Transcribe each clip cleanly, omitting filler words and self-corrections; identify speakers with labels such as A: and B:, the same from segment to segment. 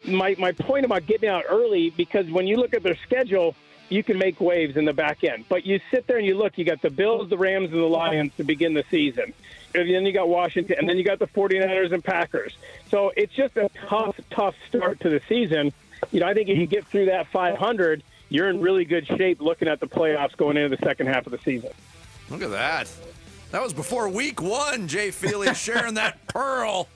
A: my point about getting out early, because when you look at their schedule, you can make waves in the back end. But you sit there and you look, you got the Bills, the Rams, and the Lions to begin the season. And then you got Washington, and then you got the 49ers and Packers. So it's just a tough start to the season. I think if you get through that 500, you're in really good shape looking at the playoffs going into the second half of the season.
B: Look at that. That was before week 1, Jay Feely sharing that pearl.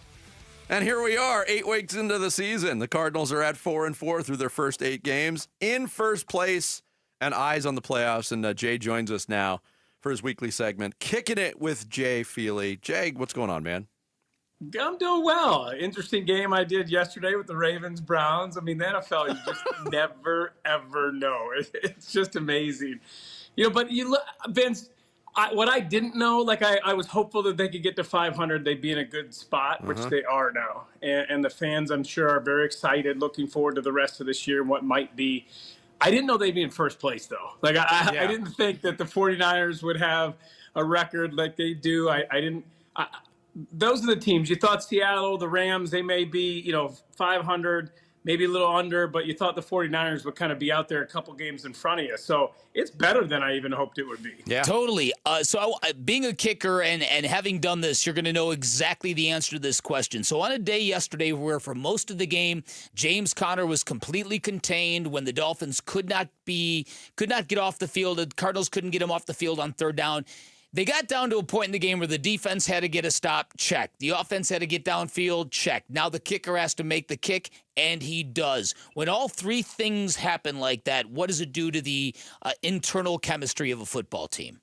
B: And here we are, 8 weeks into the season. The Cardinals are at 4-4 through their first 8 games, in first place, and eyes on the playoffs. And Jay joins us now for his weekly segment, Kicking It with Jay Feely. Jay, what's going on, man?
C: I'm doing well. Interesting game I did yesterday with the Ravens-Browns. I mean, the NFL, you just never, ever know. It's just amazing. But you look, Vince, what I didn't know, I was hopeful that they could get to 500. They'd be in a good spot, which they are now. And the fans, I'm sure, are very excited, looking forward to the rest of this year and what might be. I didn't know they'd be in first place, though. I didn't think that the 49ers would have a record like they do. Those are the teams. You thought Seattle, the Rams, they may be, 500, maybe a little under, but you thought the 49ers would kind of be out there a couple games in front of you. So it's better than I even hoped it would be.
D: Yeah, totally. Being a kicker and having done this, you're going to know exactly the answer to this question. So on a day yesterday where for most of the game, James Conner was completely contained when the Dolphins could not get off the field, the Cardinals couldn't get him off the field on third down. They got down to a point in the game where the defense had to get a stop, check. The offense had to get downfield, check. Now the kicker has to make the kick, and he does. When all three things happen like that, what does it do to the internal chemistry of a football team?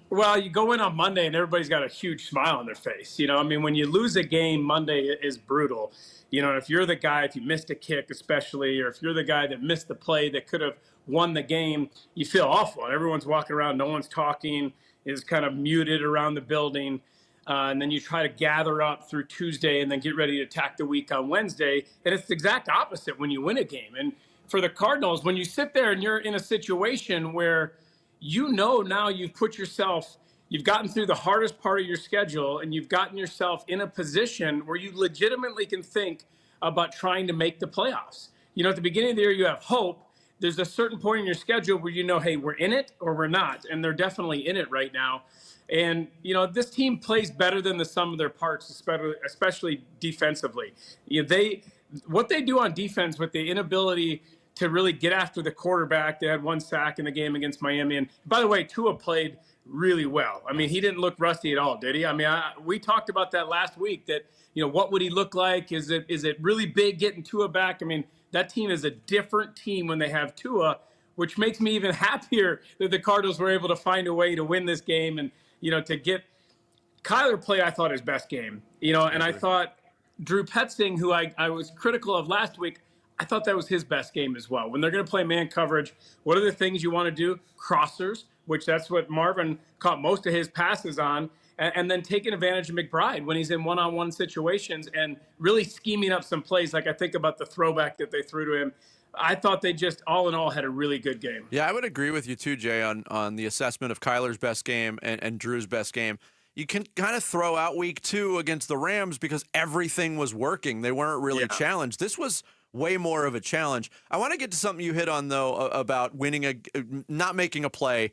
C: Well, you go in on Monday, and everybody's got a huge smile on their face. When you lose a game, Monday is brutal. If you're the guy, if you missed a kick especially, or if you're the guy that missed the play that could have won the game, you feel awful. And everyone's walking around, no one's talking, is kind of muted around the building. And then you try to gather up through Tuesday and then get ready to attack the week on Wednesday. And it's the exact opposite when you win a game. And for the Cardinals, when you sit there and you're in a situation where now you've gotten through the hardest part of your schedule and you've gotten yourself in a position where you legitimately can think about trying to make the playoffs. At the beginning of the year, you have hope. There's a certain point in your schedule where hey, we're in it or we're not. And they're definitely in it right now. And, this team plays better than the sum of their parts, especially defensively. What they do on defense with the inability to really get after the quarterback. They had 1 sack in the game against Miami. And by the way, Tua played really well. I mean, he didn't look rusty at all, did he? I mean, we talked about that last week that, what would he look like? Is it really big getting Tua back? I mean, that team is a different team when they have Tua, which makes me even happier that the Cardinals were able to find a way to win this game and, to get Kyler play, I thought his best game, and I thought Drew Petzing, who I was critical of last week, I thought that was his best game as well. When they're going to play man coverage, what are the things you want to do? Crossers, which that's what Marvin caught most of his passes on, and then taking advantage of McBride when he's in one-on-one situations and really scheming up some plays. Like I think about the throwback that they threw to him. I thought they just, all in all, had a really good game.
B: Yeah, I would agree with you too, Jay, on the assessment of Kyler's best game and Drew's best game. You can kind of throw out week 2 against the Rams because everything was working. They weren't really challenged. This was way more of a challenge. I want to get to something you hit on, though, about not making a play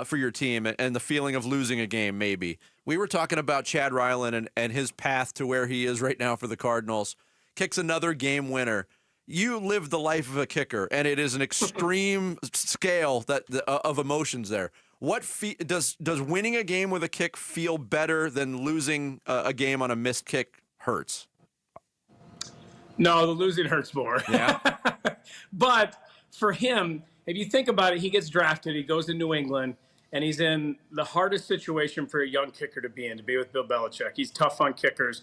B: for your team and the feeling of losing a game, maybe. We were talking about Chad Ryland and his path to where he is right now for the Cardinals. Kicks another game winner. You live the life of a kicker, and it is an extreme scale of emotions there. What does winning a game with a kick feel better than losing a game on a missed kick hurts?
C: No, the losing hurts more.
B: Yeah.
C: But for him, if you think about it, he gets drafted, he goes to New England, and he's in the hardest situation for a young kicker to be with Bill Belichick. He's tough on kickers.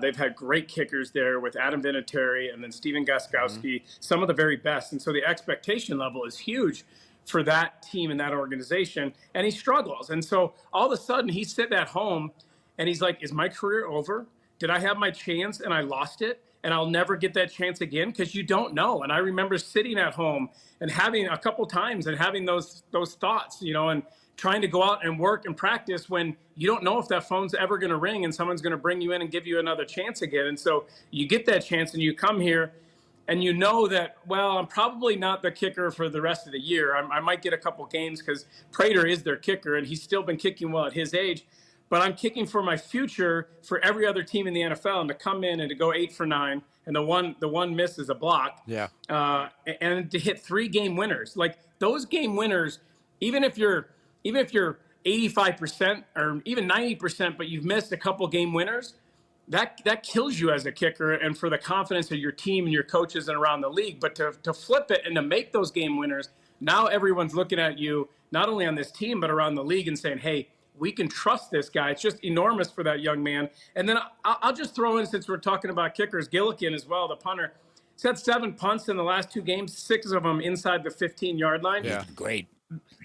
C: They've had great kickers there with Adam Vinatieri and then Steven Gostkowski, some of the very best. And so the expectation level is huge for that team and that organization, and he struggles. And so all of a sudden he's sitting at home, and he's like, is my career over? Did I have my chance and I lost it? And I'll never get that chance again, because you don't know. And I remember sitting at home and having a couple times and having those thoughts, and trying to go out and work and practice when you don't know if that phone's ever going to ring and someone's going to bring you in and give you another chance again. And so you get that chance and you come here and you know that, well, I'm probably not the kicker for the rest of the year. I might get a couple games because Prater is their kicker, and he's still been kicking well at his age. But I'm kicking for my future for every other team in the NFL, and to come in and to go 8 for 9, and the one miss is a block.
B: Yeah.
C: And to hit 3 game winners, like those game winners, even if you're 85% or even 90%, but you've missed a couple game winners, that kills you as a kicker and for the confidence of your team and your coaches and around the league. But to flip it and to make those game winners, now everyone's looking at you, not only on this team, but around the league and saying, hey, we can trust this guy. It's just enormous for that young man. And then I'll just throw in, since we're talking about kickers, Gillikin as well, the punter. He's had 7 punts in the last 2 games, 6 of them inside the 15-yard line.
D: Yeah, great.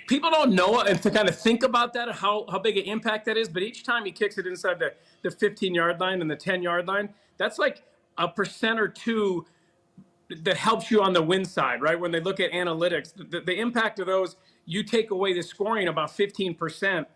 C: People don't know and to kind of think about that, how big an impact that is. But each time he kicks it inside the 15-yard line and the 10-yard line, that's like a % or 2 that helps you on the win side, right? When they look at analytics, the impact of those, you take away the scoring about 15%.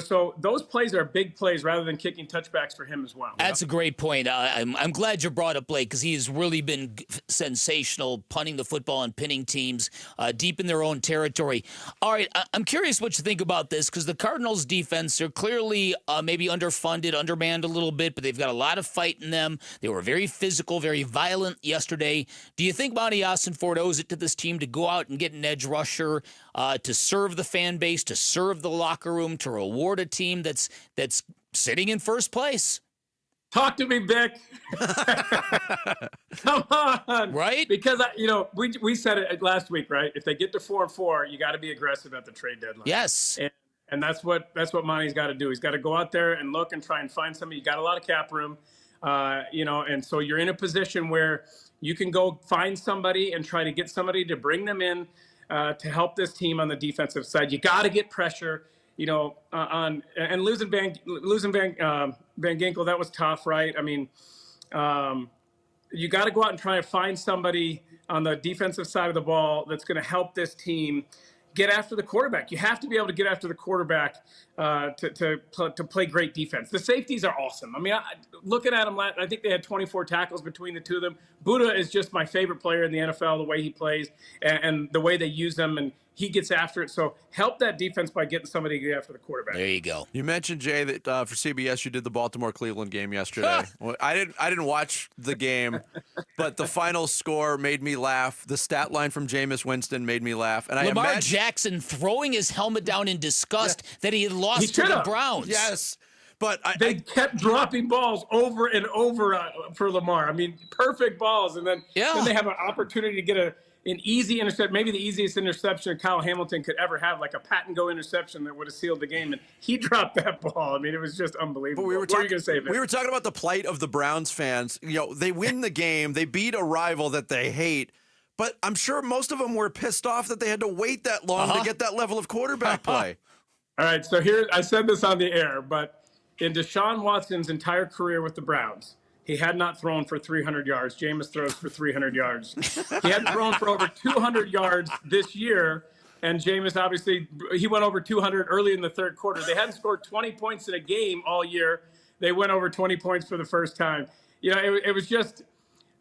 C: So those plays are big plays rather than kicking touchbacks for him as well.
D: That's a great point. I'm glad you brought up Blake because he has really been sensational punting the football and pinning teams deep in their own territory. All right, I'm curious what you think about this because the Cardinals defense, they're clearly maybe underfunded, undermanned a little bit, but they've got a lot of fight in them. They were very physical, very violent yesterday. Do you think Monty Ossenford owes it to this team to go out and get an edge rusher to serve the fan base, to serve the locker room, to reward a team that's sitting in first place?
C: Talk to me, Vic. Come on,
D: right?
C: Because we said it last week, right? If they get to 4-4, you got to be aggressive at the trade deadline.
D: Yes,
C: and that's what Monty's got to do. He's got to go out there and look and try and find somebody. You got a lot of cap room, and so you're in a position where you can go find somebody and try to get somebody to bring them in to help this team on the defensive side. You got to get pressure. On and losing Van Ginkel, that was tough, right? I mean, you got to go out and try to find somebody on the defensive side of the ball that's going to help this team get after the quarterback. You have to be able to get after the quarterback to play great defense. The safeties are awesome. I mean, looking at them, I think they had 24 tackles between the two of them. Buddha is just my favorite player in the NFL, the way he plays and the way they use him, and he gets after it. So help that defense by getting somebody to get after the quarterback.
D: There you go.
B: You mentioned, Jay, that for CBS you did the Baltimore-Cleveland game yesterday. Well, I didn't watch the game, but the final score made me laugh. The stat line from Jameis Winston made me laugh. And
D: Lamar Jackson throwing his helmet down in disgust that he had lost to the Browns.
B: Yes. But
C: they kept dropping balls over and over for Lamar. I mean, perfect balls. And then they have an opportunity to get an easy interception, maybe the easiest interception Kyle Hamilton could ever have, like a pat and go interception that would have sealed the game. And he dropped that ball. I mean, it was just unbelievable.
B: But
C: what were you going to say, Vince?
B: We were talking about the plight of the Browns fans. They win the game. They beat a rival that they hate. But I'm sure most of them were pissed off that they had to wait that long to get that level of quarterback play.
C: All right, so here, I said this on the air, but in Deshaun Watson's entire career with the Browns, he had not thrown for 300 yards. Jameis throws for 300 yards. He hadn't thrown for over 200 yards this year, and Jameis, obviously, he went over 200 early in the third quarter. They hadn't scored 20 points in a game all year. They went over 20 points for the first time. It was just,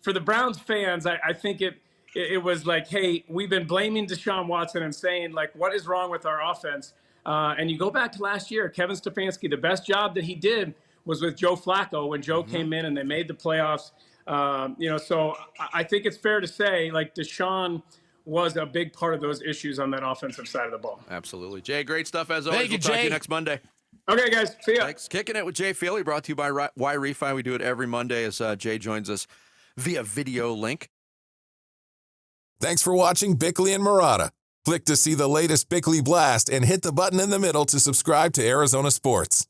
C: for the Browns fans, I think it was like, hey, we've been blaming Deshaun Watson and saying, like, what is wrong with our offense? And you go back to last year, Kevin Stefanski, the best job that he did was with Joe Flacco when Joe came in and they made the playoffs. So I think it's fair to say, like, Deshaun was a big part of those issues on that offensive side of the ball.
B: Absolutely. Jay, great stuff as always.
D: Thank you,
B: we'll talk
D: Jay.
B: to you next Monday.
C: Okay, guys. See ya.
B: Thanks. Kicking It with Jay Feely, brought to you by Y Refi. We do it every Monday as Jay joins us via video link.
E: Thanks for watching Bickley and Marotta. Click to see the latest Bickley Blast and hit the button in the middle to subscribe to Arizona Sports.